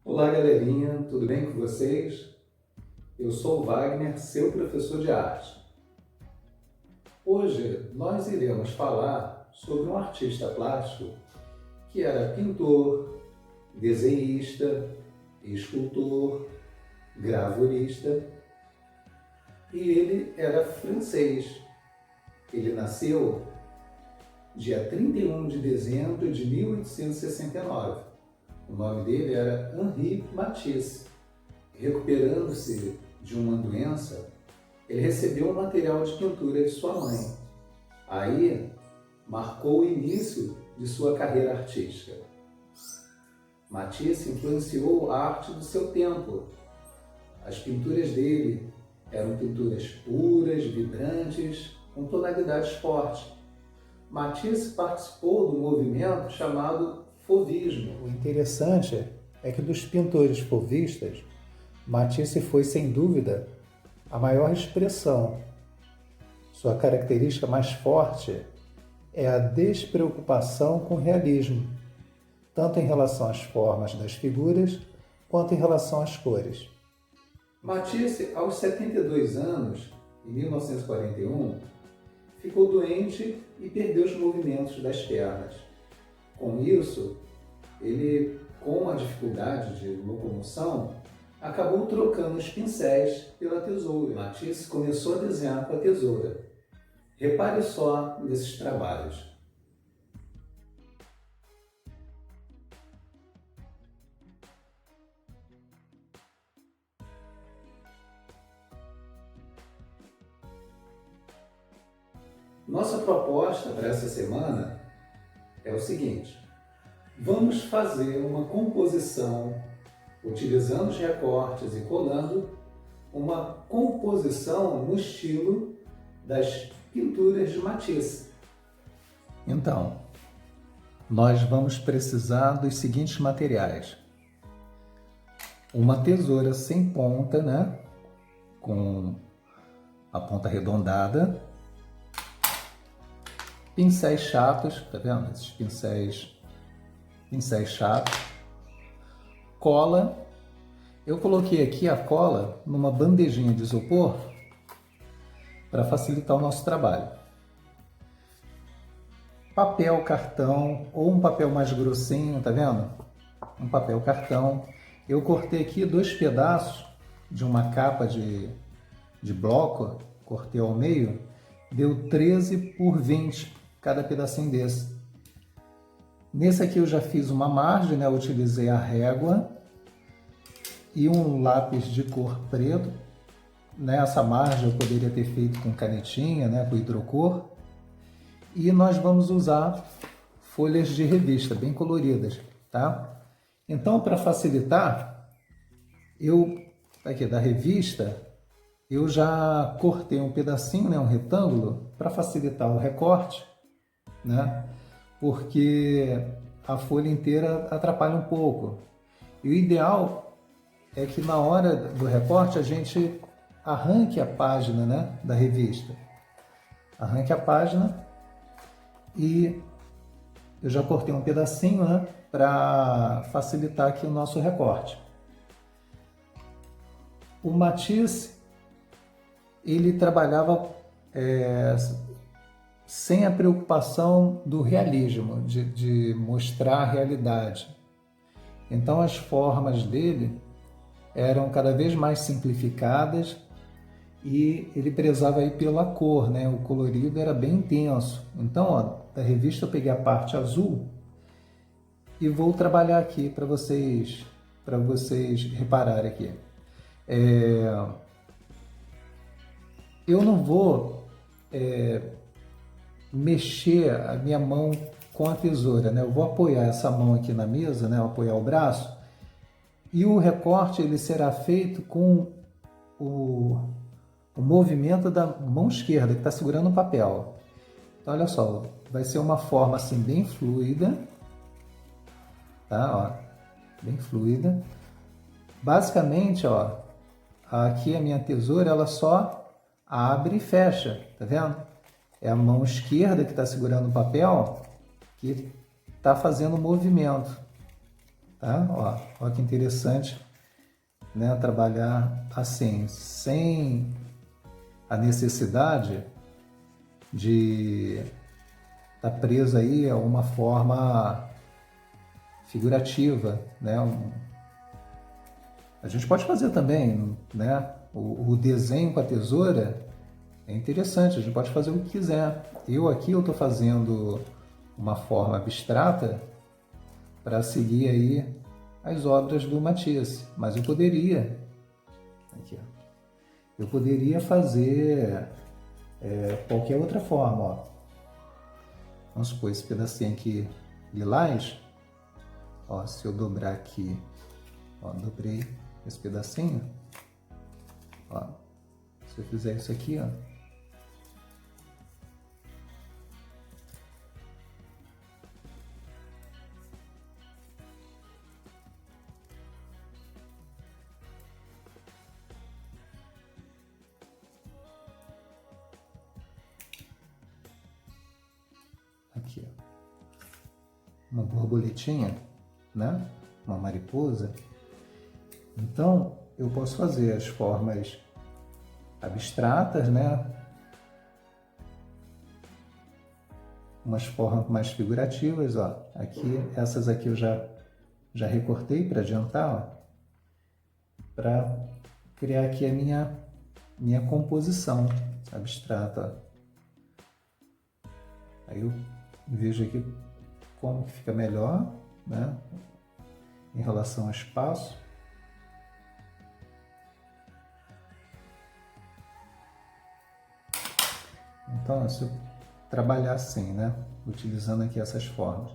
Olá, galerinha, tudo bem com vocês? Eu sou o Wagner, seu professor de arte. Hoje nós iremos falar sobre um artista plástico que era pintor, desenhista, escultor, gravurista e ele era francês. Ele nasceu dia 31 de dezembro de 1869. O nome dele era Henri Matisse. Recuperando-se de uma doença, ele recebeu um material de pintura de sua mãe. Aí, marcou o início de sua carreira artística. Matisse influenciou a arte do seu tempo. As pinturas dele eram pinturas puras, vibrantes, com tonalidades fortes. Matisse participou do movimento chamado Fauvismo. O interessante é que dos pintores fauvistas, Matisse foi, sem dúvida, a maior expressão. Sua característica mais forte é a despreocupação com o realismo, tanto em relação às formas das figuras, quanto em relação às cores. Matisse, aos 72 anos, em 1941, ficou doente e perdeu os movimentos das pernas. Com isso, ele, com a dificuldade de locomoção, acabou trocando os pincéis pela tesoura. Matisse começou a desenhar com a tesoura. Repare só nesses trabalhos. Nossa proposta para essa semana é o seguinte: vamos fazer uma composição, utilizando os recortes e colando, uma composição no estilo das pinturas de Matisse. Então, nós vamos precisar dos seguintes materiais: uma tesoura sem ponta, né? Com a ponta arredondada, pincéis chatos, tá vendo? Esses pincéis chatos, cola. Eu coloquei aqui a cola numa bandejinha de isopor para facilitar o nosso trabalho. Papel cartão ou um papel mais grossinho, tá vendo? Um papel cartão. Eu cortei aqui 2 pedaços de uma capa de bloco, cortei ao meio, deu 13 por 20 cada pedacinho desse. Nesse aqui eu já fiz uma margem, né? Eu utilizei a régua e um lápis de cor preto. Nessa margem eu poderia ter feito com canetinha, né? Com hidrocor. E nós vamos usar folhas de revista bem coloridas, tá? Então, para facilitar, aqui da revista, eu já cortei um pedacinho, né? Um retângulo, para facilitar o recorte, né? Porque a folha inteira atrapalha um pouco. E o ideal é que na hora do recorte a gente arranque a página, né, da revista. Arranque a página e eu já cortei um pedacinho, né, para facilitar aqui o nosso recorte. O Matisse, ele trabalhava sem a preocupação do realismo, de mostrar a realidade. Então as formas dele eram cada vez mais simplificadas e ele prezava aí pela cor, né? O colorido era bem intenso. Então, ó, da revista eu peguei a parte azul e vou trabalhar aqui para vocês repararem aqui. Eu não vou mexer a minha mão com a tesoura, né? Eu vou apoiar essa mão aqui na mesa, né? Apoiar o braço, e o recorte ele será feito com o movimento da mão esquerda que está segurando o papel. Então, olha só, vai ser uma forma assim bem fluida, tá? Ó, bem fluida. Basicamente, ó, aqui a minha tesoura ela só abre e fecha, tá vendo? É a mão esquerda que está segurando o papel que está fazendo o movimento. tá? Ó que interessante, né? Trabalhar assim, sem a necessidade de estar preso aí a uma forma figurativa, né? A gente pode fazer também, né? O desenho com a tesoura é interessante, a gente pode fazer o que quiser. Eu estou fazendo uma forma abstrata para seguir aí as obras do Matisse, mas eu poderia, aqui, ó, eu poderia fazer qualquer outra forma, ó. Vamos supor esse pedacinho aqui lilás, ó, se eu dobrar aqui, ó, dobrei esse pedacinho, ó, se eu fizer isso aqui, ó, aqui, ó, uma borboletinha, né? Uma mariposa. Então, eu posso fazer as formas abstratas, né? Umas formas mais figurativas, ó. Aqui, essas aqui eu já recortei para adiantar, ó, para criar aqui a minha composição abstrata, ó. Aí eu vejo aqui como que fica melhor, né? Em relação ao espaço. Então, se eu trabalhar assim, né? Utilizando aqui essas formas,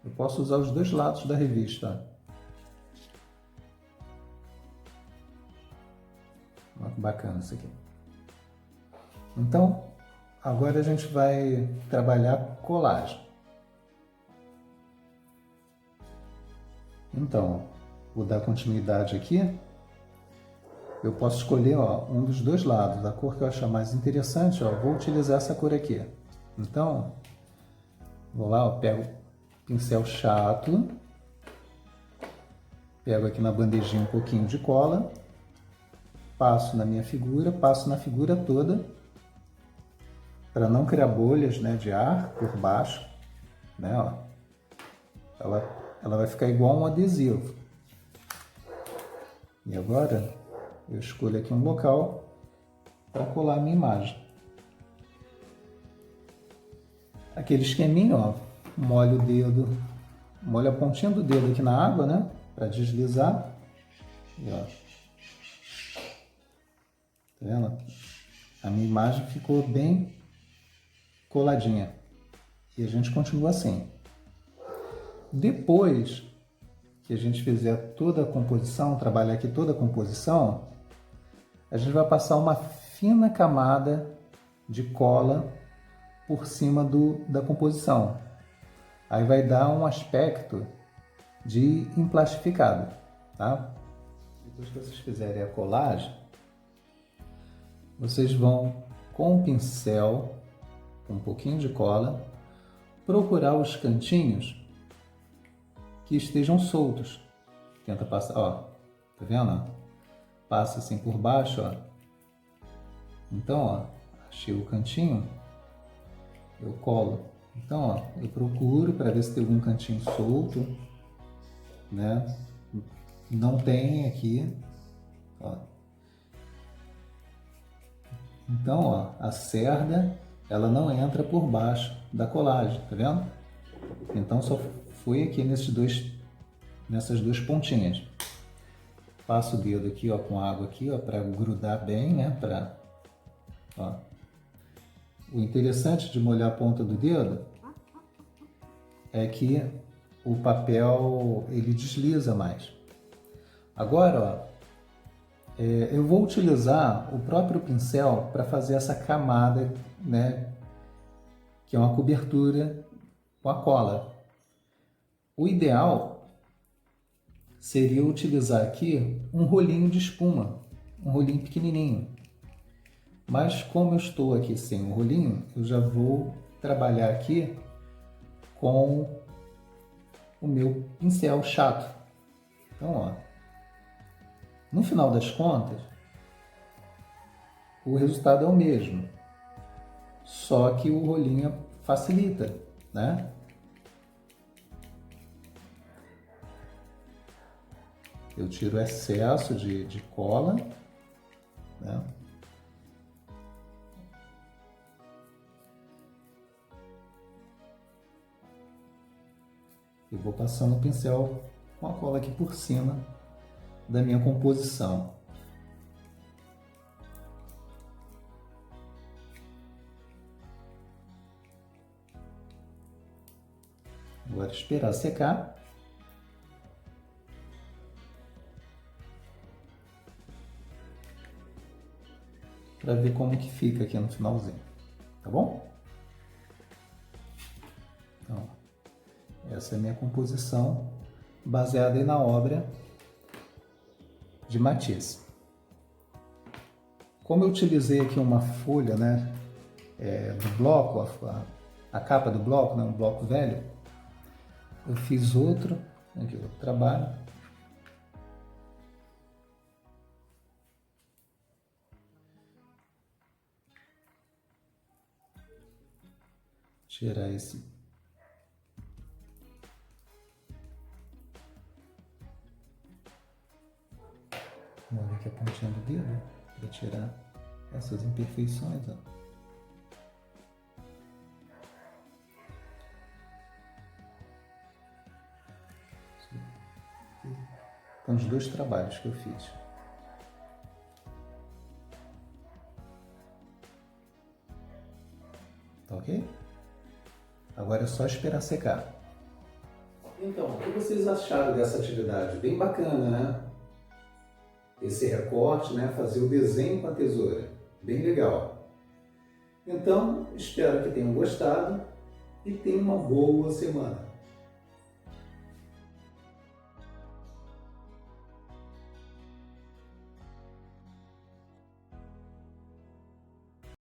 eu posso usar os dois lados da revista. Olha que bacana isso aqui. Então, agora a gente vai trabalhar colagem. Então, vou dar continuidade aqui. Eu posso escolher, ó, um dos dois lados, a cor que eu achar mais interessante, ó, vou utilizar essa cor aqui. Então, vou lá, ó, pego o pincel chato, pego aqui na bandejinha um pouquinho de cola, passo na minha figura, passo na figura toda, para não criar bolhas, né, de ar por baixo, né, ó. Ela vai ficar igual um adesivo. E agora eu escolho aqui um local para colar a minha imagem. Aquele esqueminha, ó, molho o dedo, molho a pontinha do dedo aqui na água, né, para deslizar. E, ó, tá vendo? A minha imagem ficou bem coladinha. E a gente continua assim. Depois que a gente fizer toda a composição, trabalhar aqui toda a composição, a gente vai passar uma fina camada de cola por cima da composição. Aí vai dar um aspecto de emplastificado, tá? Depois que vocês fizerem a colagem, vocês vão, com o pincel, com um pouquinho de cola, procurar os cantinhos que estejam soltos. Tenta passar, ó, tá vendo? Passa assim por baixo, ó. Então, ó, achei o cantinho, eu colo. Então, ó, eu procuro para ver se tem algum cantinho solto, né? Não tem aqui, ó. Então, ó, a cerda, ela não entra por baixo da colagem, tá vendo? Então, só foi aqui nessas duas pontinhas. Passo o dedo aqui, ó, com água aqui, ó, para grudar bem, né? Ó. O interessante de molhar a ponta do dedo é que o papel ele desliza mais. Agora, ó, eu vou utilizar o próprio pincel para fazer essa camada, né? Que é uma cobertura com a cola. O ideal seria utilizar aqui um rolinho de espuma, um rolinho pequenininho. Mas como eu estou aqui sem o rolinho, eu já vou trabalhar aqui com o meu pincel chato, Então, ó, no final das contas, o resultado é o mesmo, só que o rolinho facilita, né? Eu tiro o excesso de cola, né? E vou passando o pincel com a cola aqui por cima da minha composição. Agora esperar secar. Para ver como que fica aqui no finalzinho, tá bom? Então, essa é a minha composição baseada aí na obra de Matisse. Como eu utilizei aqui uma folha, né, do bloco, a capa do bloco, né, um bloco velho, eu fiz outro trabalho. Tirar esse. Olha aqui a pontinha do dedo para tirar essas imperfeições. Ó. São os dois trabalhos que eu fiz. Tá ok? Agora é só esperar secar. Então, o que vocês acharam dessa atividade? Bem bacana, né? Esse recorte, né? Fazer o desenho com a tesoura. Bem legal. Então, espero que tenham gostado e tenham uma boa semana.